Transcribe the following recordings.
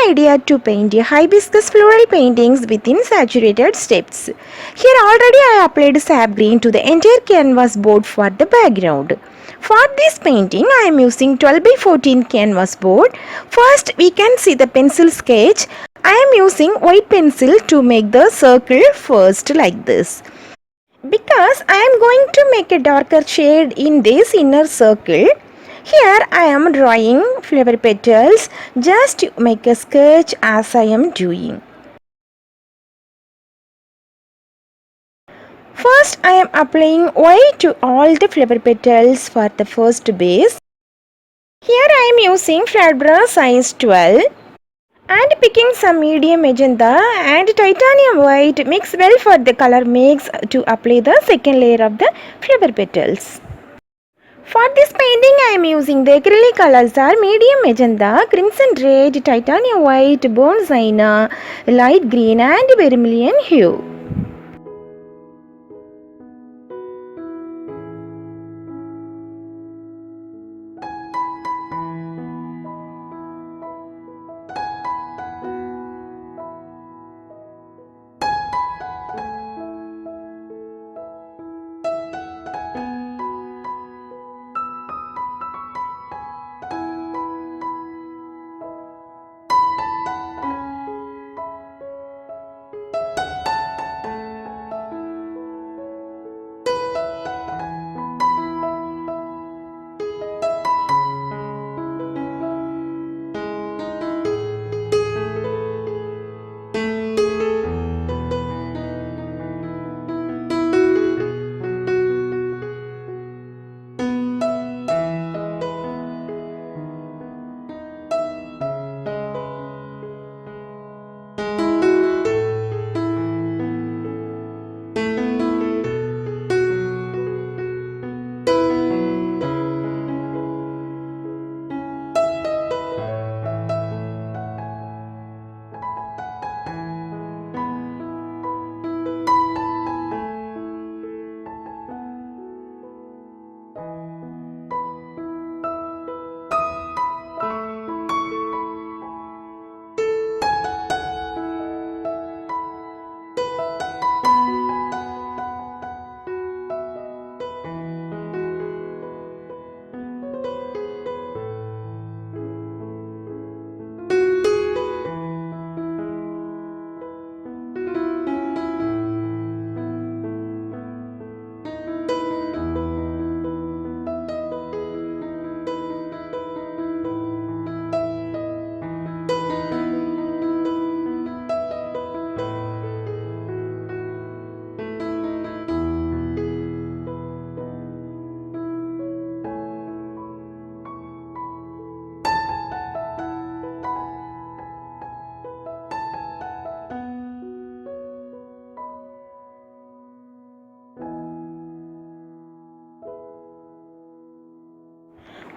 idea to paint hibiscus floral paintings within saturated steps. Here already I applied sap green to the entire canvas board for the background. For this painting I am using 12 by 14 canvas board. First we can see the pencil sketch. I am using white pencil to make the circle first like this. Because I am going to make a darker shade in this inner circle, here I am drawing flower petals just to make a sketch as I am doing. First I am applying white to all the flower petals for the first base. Here I am using flat brush size 12 and picking some medium magenta and titanium white mix well for the color mix to apply the second layer of the flower petals. For this painting I am using the acrylic colors are medium magenta, crimson red, titanium white, bone sienna, light green and vermilion hue.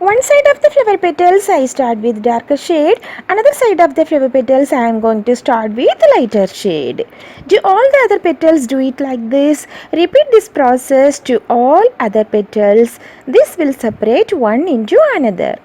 One side of the flower petals I start with darker shade, another side of the flower petals I am going to start with lighter shade. Do all the other petals do it like this? Repeat this process to all other petals. This will separate one into another.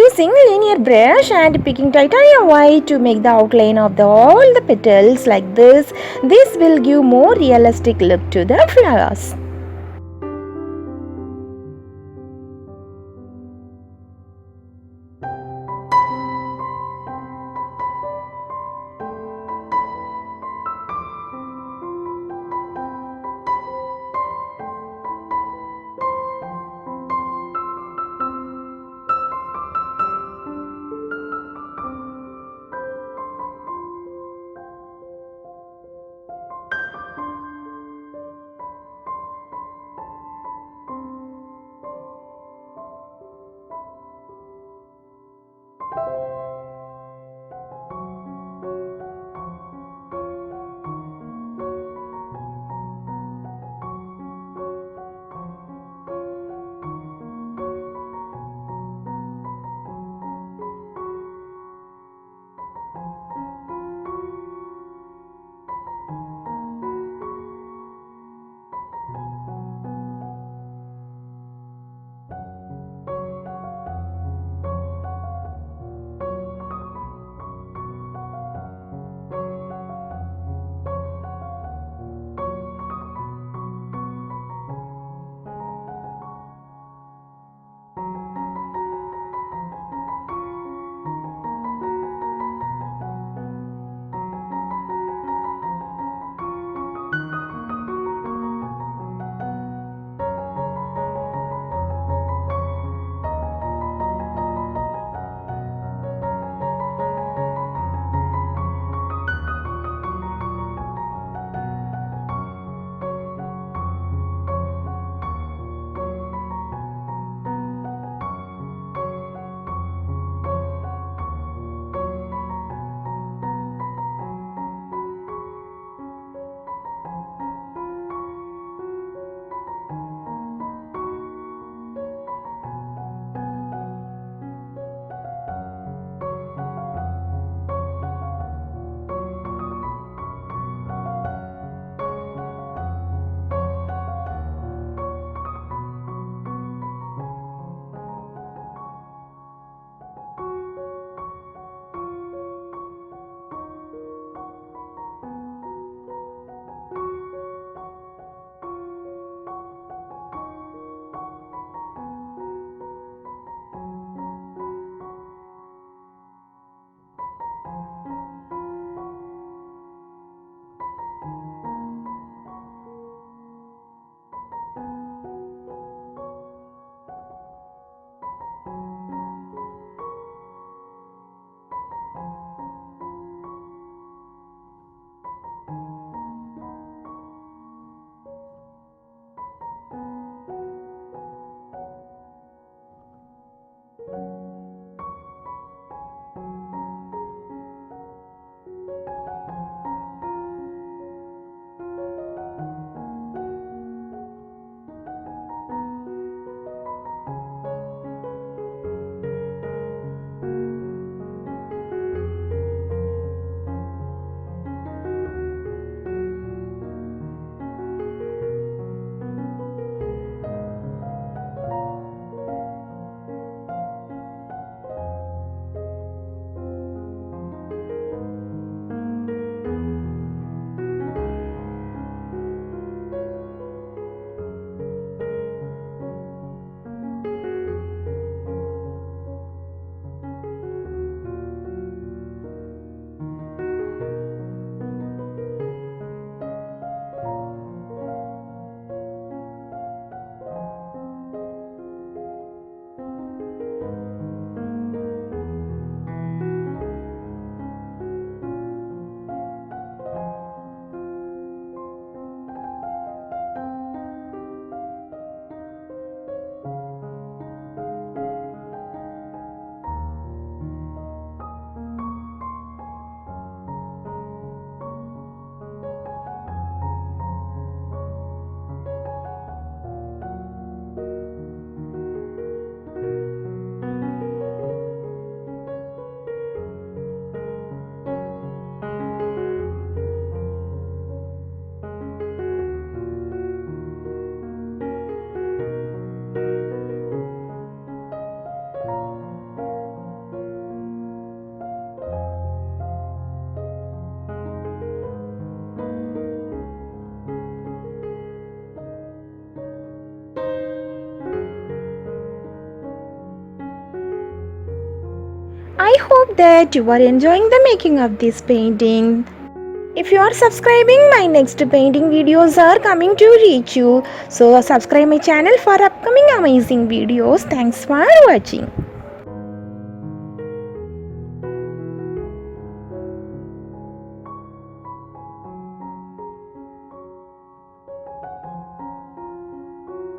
using linear brush and picking titanium white to make the outline of all the petals like this. This will give more realistic look to the flowers. I hope that you are enjoying the making of this painting. If you are subscribing, my next painting videos are coming to reach you. So subscribe my channel for upcoming amazing videos. Thanks for watching.